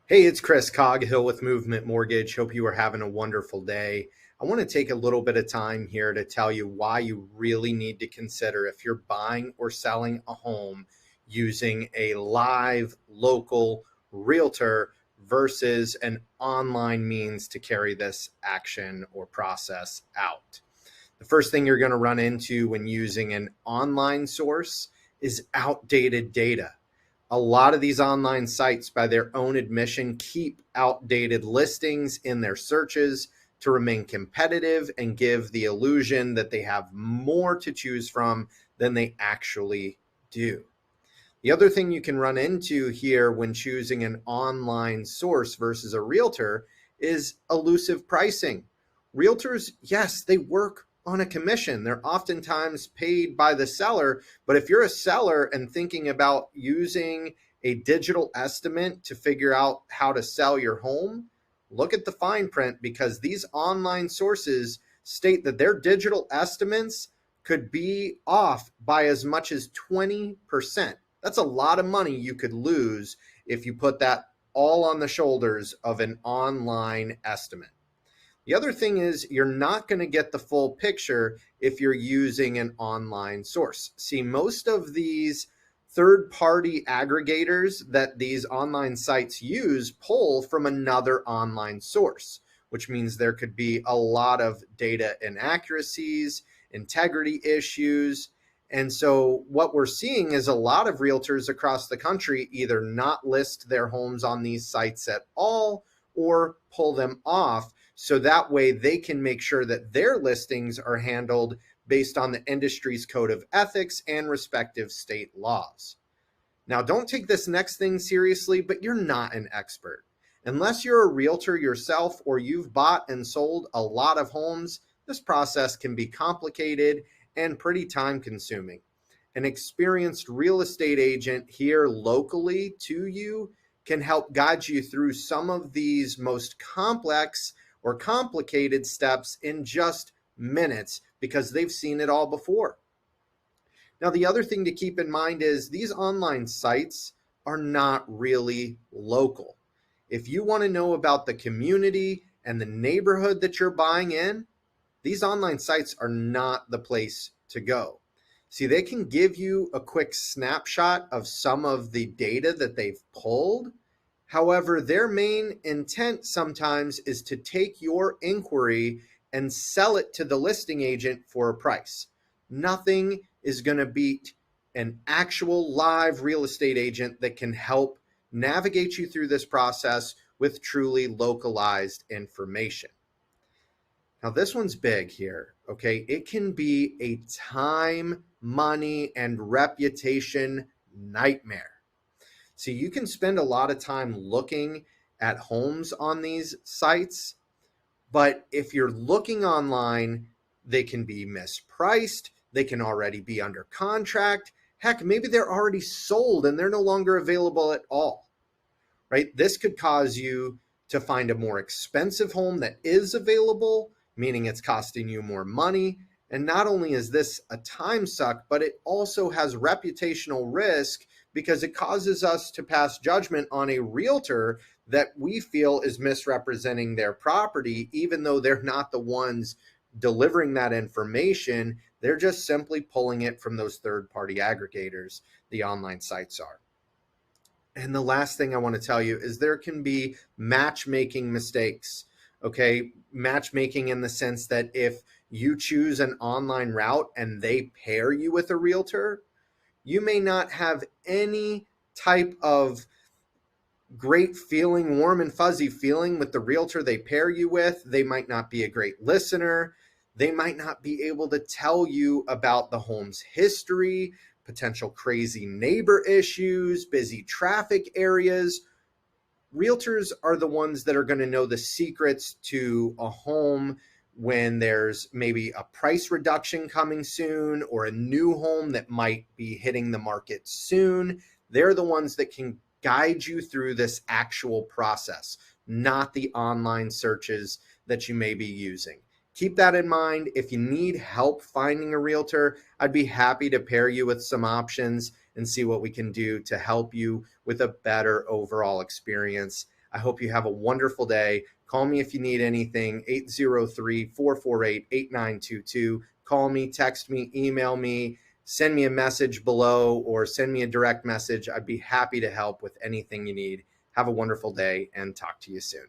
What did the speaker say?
Hey, it's Chris.coghill with Movement Mortgage. Hope you are having a wonderful day. I want to take a little bit of time here to tell you why you really need to consider if you're buying or selling a home using a live local realtor versus an online means to carry this action or process out. The first thing you're going to run into when using an online source is outdated data. A lot of these online sites, by their own admission, keep outdated listings in their searches to remain competitive and give the illusion that they have more to choose from than they actually do. The other thing you can run into here when choosing an online source versus a realtor is elusive pricing. Realtors, yes, they work on a commission. They're oftentimes paid by the seller, but if you're a seller and thinking about using a digital estimate to figure out how to sell your home, look at the fine print, because these online sources state that their digital estimates could be off by as much as 20%. That's a lot of money you could lose if you put that all on the shoulders of an online estimate. The other thing is you're not going to get the full picture if you're using an online source. See, most of these third-party aggregators that these online sites use pull from another online source, which means there could be a lot of data inaccuracies, integrity issues. And so what we're seeing is a lot of realtors across the country either not list their homes on these sites at all or pull them off, so that way they can make sure that their listings are handled based on the industry's code of ethics and respective state laws. Now, don't take this next thing seriously, but you're not an expert. Unless you're a realtor yourself or you've bought and sold a lot of homes, this process can be complicated and pretty time consuming. An experienced real estate agent here locally to you can help guide you through some of these most complex or complicated steps in just minutes because they've seen it all before. Now, the other thing to keep in mind is these online sites are not really local. If you want to know about the community and the neighborhood that you're buying in, these online sites are not the place to go. See, they can give you a quick snapshot of some of the data that they've pulled. However, their main intent sometimes is to take your inquiry and sell it to the listing agent for a price. Nothing is going to beat an actual live real estate agent that can help navigate you through this process with truly localized information. Now, this one's big here, okay? It can be a time, money, and reputation nightmare. So you can spend a lot of time looking at homes on these sites, but if you're looking online, they can be mispriced. They can already be under contract. Heck, maybe they're already sold and they're no longer available at all, right? This could cause you to find a more expensive home that is available, meaning it's costing you more money. And not only is this a time suck, but it also has reputational risk because it causes us to pass judgment on a realtor that we feel is misrepresenting their property, even though they're not the ones delivering that information. They're just simply pulling it from those third-party aggregators, the online sites are. And the last thing I want to tell you is there can be matchmaking mistakes, okay? Matchmaking in the sense that if you choose an online route and they pair you with a realtor, you may not have any type of great feeling, warm and fuzzy feeling with the realtor they pair you with. They might not be a great listener. They might not be able to tell you about the home's history, potential crazy neighbor issues, busy traffic areas. Realtors are the ones that are going to know the secrets to a home when there's maybe a price reduction coming soon or a new home that might be hitting the market soon. They're the ones that can guide you through this actual process, not the online searches that you may be using. Keep that in mind. If you need help finding a realtor, I'd be happy to pair you with some options and see what we can do to help you with a better overall experience. I hope you have a wonderful day. Call me if you need anything, 803-448-8922. Call me, text me, email me, send me a message below, or send me a direct message. I'd be happy to help with anything you need. Have a wonderful day and talk to you soon.